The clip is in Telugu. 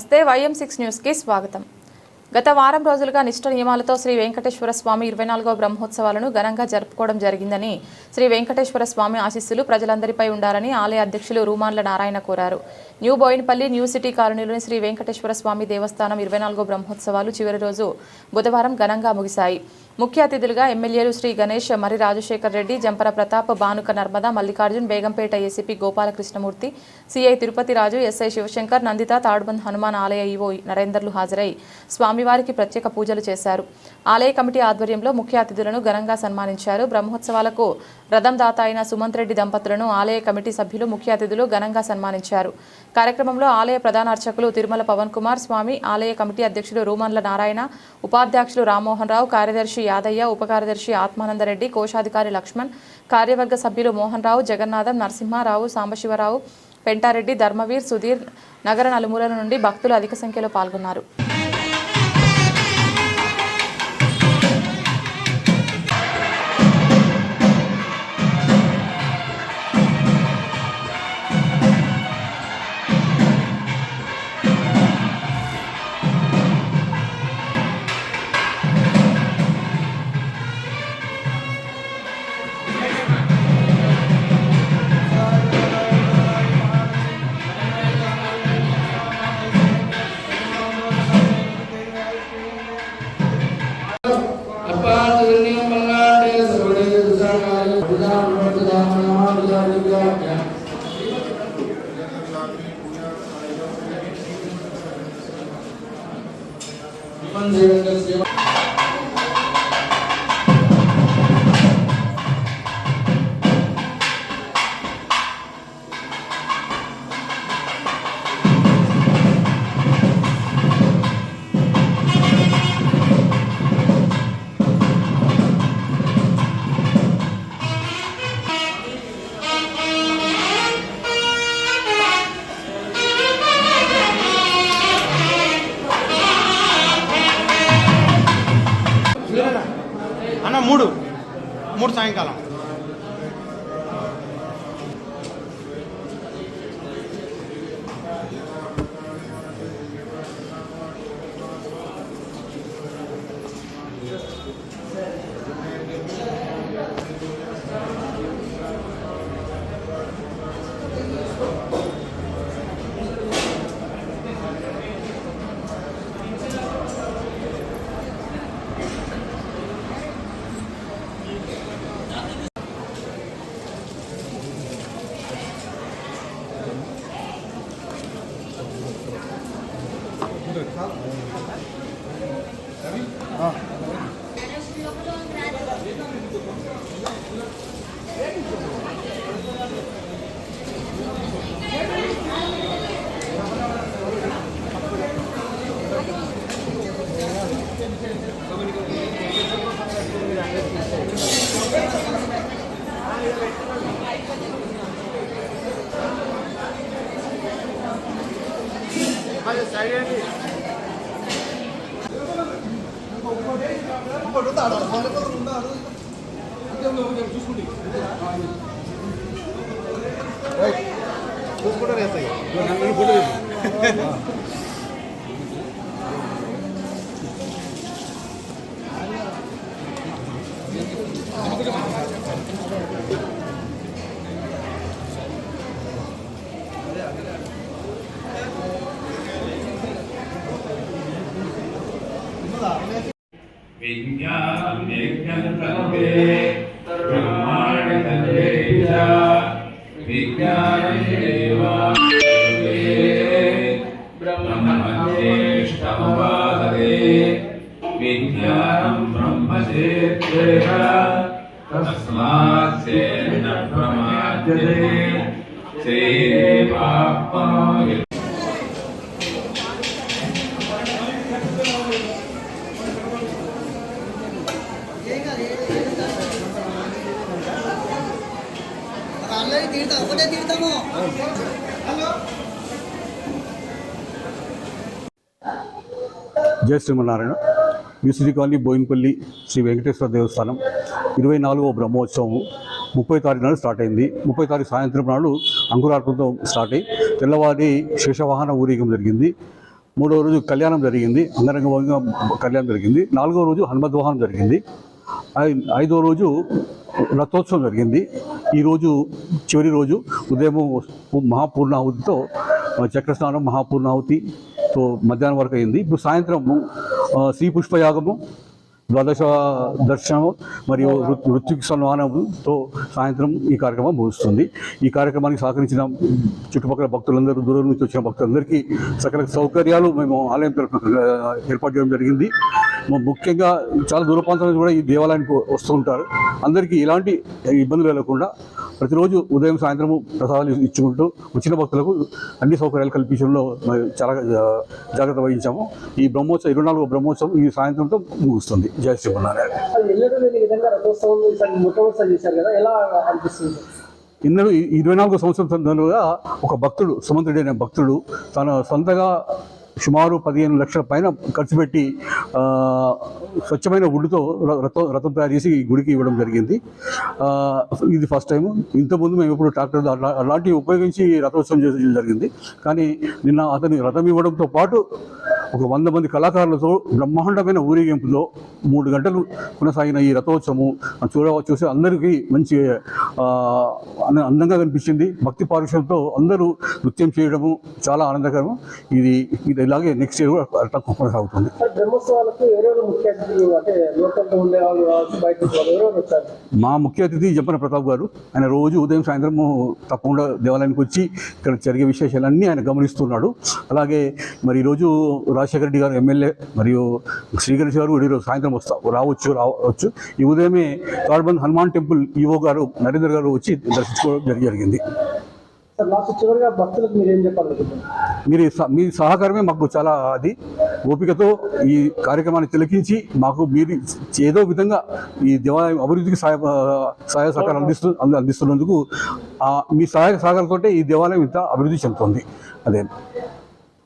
నమస్తే YM6 న్యూస్కి స్వాగతం. గత వారం రోజులుగా నిష్ఠ నియమాలతో శ్రీ వెంకటేశ్వర స్వామి 24వ బ్రహ్మోత్సవాలను ఘనంగా జరుపుకోవడం జరిగిందని శ్రీ వెంకటేశ్వర స్వామి ఆశీస్సులు ప్రజలందరిపై ఉండాలని ఆలయ అధ్యక్షులు రూమాన్ల నారాయణ కోరారు. న్యూ బోయిన్పల్లి న్యూ సిటీ కాలనీలోని శ్రీ వెంకటేశ్వర స్వామి దేవస్థానం 24వ బ్రహ్మోత్సవాలు చివరి రోజు బుధవారం ఘనంగా ముగిశాయి. ముఖ్య అతిథులుగా ఎమ్మెల్యేలు శ్రీ గణేష్, మరి రాజశేఖర్ రెడ్డి, జంపర ప్రతాప్, భానుక నర్మద, మల్లికార్జున్, బేగంపేట ఏసీపీ గోపాలకృష్ణమూర్తి, సిఐ తిరుపతి రాజు, ఎస్ఐ శివశంకర్, నందిత, తాడుబంద్ హనుమాన్ ఆలయ ఈవో నరేందర్లు హాజరై స్వామివారికి ప్రత్యేక పూజలు చేశారు. ఆలయ కమిటీ ఆధ్వర్యంలో ముఖ్య అతిథులను ఘనంగా సన్మానించారు. బ్రహ్మోత్సవాలకు రథం దాత అయిన సుమంత్ రెడ్డి దంపతులను ఆలయ కమిటీ సభ్యులు ముఖ్య అతిథులు ఘనంగా సన్మానించారు. కార్యక్రమంలో ఆలయ ప్రధాన అర్చకులు తిరుమల పవన్ కుమార్ స్వామి, ఆలయ కమిటీ అధ్యక్షులు రూమన్ల నారాయణ, ఉపాధ్యక్షులు రామ్మోహన్ రావు, కార్యదర్శి యాదయ్య, ఉప కార్యదర్శి ఆత్మానందరెడ్డి, కోశాధికారి లక్ష్మణ్, కార్యవర్గ సభ్యులు మోహన్ రావు, జగన్నాథం, నరసింహారావు, సాంబశివరావు, పెంటారెడ్డి, ధర్మవీర్, సుధీర్, నగర నలుమూలల నుండి భక్తులు అధిక సంఖ్యలో పాల్గొన్నారు. అన్న మూడు సాయంకాలం జయ శ్రీమన్నారాయణ. New city colony Boinpally Sri Venkateswara దేవస్థానం 24వ బ్రహ్మోత్సవం 30 తారీఖు నాడు స్టార్ట్ అయింది. 30 తారీఖు సాయంత్రం నాడు అంకురార్పణతో స్టార్ట్ అయ్యి తెల్లవారి శేషవాహన ఊరేగింపు జరిగింది. మూడవ రోజు కళ్యాణం జరిగింది, అంగరంగ వైభవంగా కళ్యాణం జరిగింది. 4వ రోజు హనుమద్వాహనం జరిగింది. 5వ రోజు రథోత్సవం జరిగింది. ఈరోజు చివరి రోజు ఉదయం మహాపూర్ణాహుతితో చక్రస్నానం మహాపూర్ణాహుతితో మధ్యాహ్నం వరకు అయింది. ఇప్పుడు సాయంత్రం శ్రీ పుష్పయాగము, ద్వాదశ దర్శనం మరియు ఋత్విక్ సన్మానంతో సాయంత్రం ఈ కార్యక్రమం ముగుస్తుంది. ఈ కార్యక్రమానికి సహకరించిన చుట్టుపక్కల భక్తులందరూ, దూరం నుంచి వచ్చిన భక్తులందరికీ సకల సౌకర్యాలు మేము ఆలయం ఏర్పాటు చేయడం జరిగింది. ముఖ్యంగా చాలా దూర ప్రాంతాల నుంచి కూడా ఈ దేవాలయానికి వస్తూ ఉంటారు. అందరికీ ఎలాంటి ఇబ్బందులు కలగకుండా ప్రతిరోజు ఉదయం సాయంత్రము ప్రసాదాలు ఇచ్చుకుంటూ వచ్చిన భక్తులకు అన్ని సౌకర్యాలు కల్పించడంలో చాలా జాగ్రత్త వహించాము. ఈ బ్రహ్మోత్సవం 24వ బ్రహ్మోత్సవం ఈ సాయంత్రంతో ముగుస్తుంది. జై శ్రీమన్నారాయణ. ఎన్నడూ 24వ సంవత్సరం సందర్భంగా ఒక భక్తుడు, సుమంతుడైన భక్తుడు తన సొంతగా సుమారు 15 లక్షల పైన ఖర్చు పెట్టి స్వచ్ఛమైన వుడ్డుతో రథం తయారు చేసి ఈ గుడికి ఇవ్వడం జరిగింది. ఇది ఫస్ట్ టైం. ఇంతకుముందు మేము ఎప్పుడు ట్రాక్టర్ అలాంటివి ఉపయోగించి రథోత్సవం చేయడం జరిగింది. కానీ నిన్న అతని రథం ఇవ్వడంతో పాటు ఒక 100 మంది కళాకారులతో బ్రహ్మాండమైన ఊరేగింపులో 3 గంటలు కొనసాగిన ఈ రథోత్సవం చూసి అందరికీ మంచి అందంగా కనిపించింది. భక్తి పారుష్యంతో అందరూ నృత్యం చేయడము చాలా ఆనందకరం. ఇది ఇలాగే నెక్స్ట్ ఇయర్ కూడా కొనసాగుతుంది. మా ముఖ్య అతిథి జంపన ప్రతాప్ గారు. ఆయన రోజు ఉదయం సాయంత్రం తప్పకుండా దేవాలయానికి వచ్చి ఇక్కడ జరిగే విశేషాలన్నీ ఆయన గమనిస్తున్నాడు. అలాగే మరి ఈరోజు రాజశేఖర రెడ్డి గారు ఎమ్మెల్యే మరియు శ్రీగణేష్ గారు ఈరోజు సాయంత్రం రావచ్చు. ఈ ఉదయమే తాడ్బంద్ హనుమాన్ టెంపుల్ ఈవో గారు నరేంద్ర గారు వచ్చి దర్శించుకోవడం జరిగింది. మీ సహకారమే మాకు చాలా అది ఓపికతో ఈ కార్యక్రమాన్ని తిలకించి మాకు మీరు ఏదో విధంగా ఈ దేవాలయం అభివృద్ధికి సహాయ సహకారం అందిస్తున్నందుకు మీ సహాయ సహకారంతో ఈ దేవాలయం ఇంత అభివృద్ధి చెందుతుంది. అదే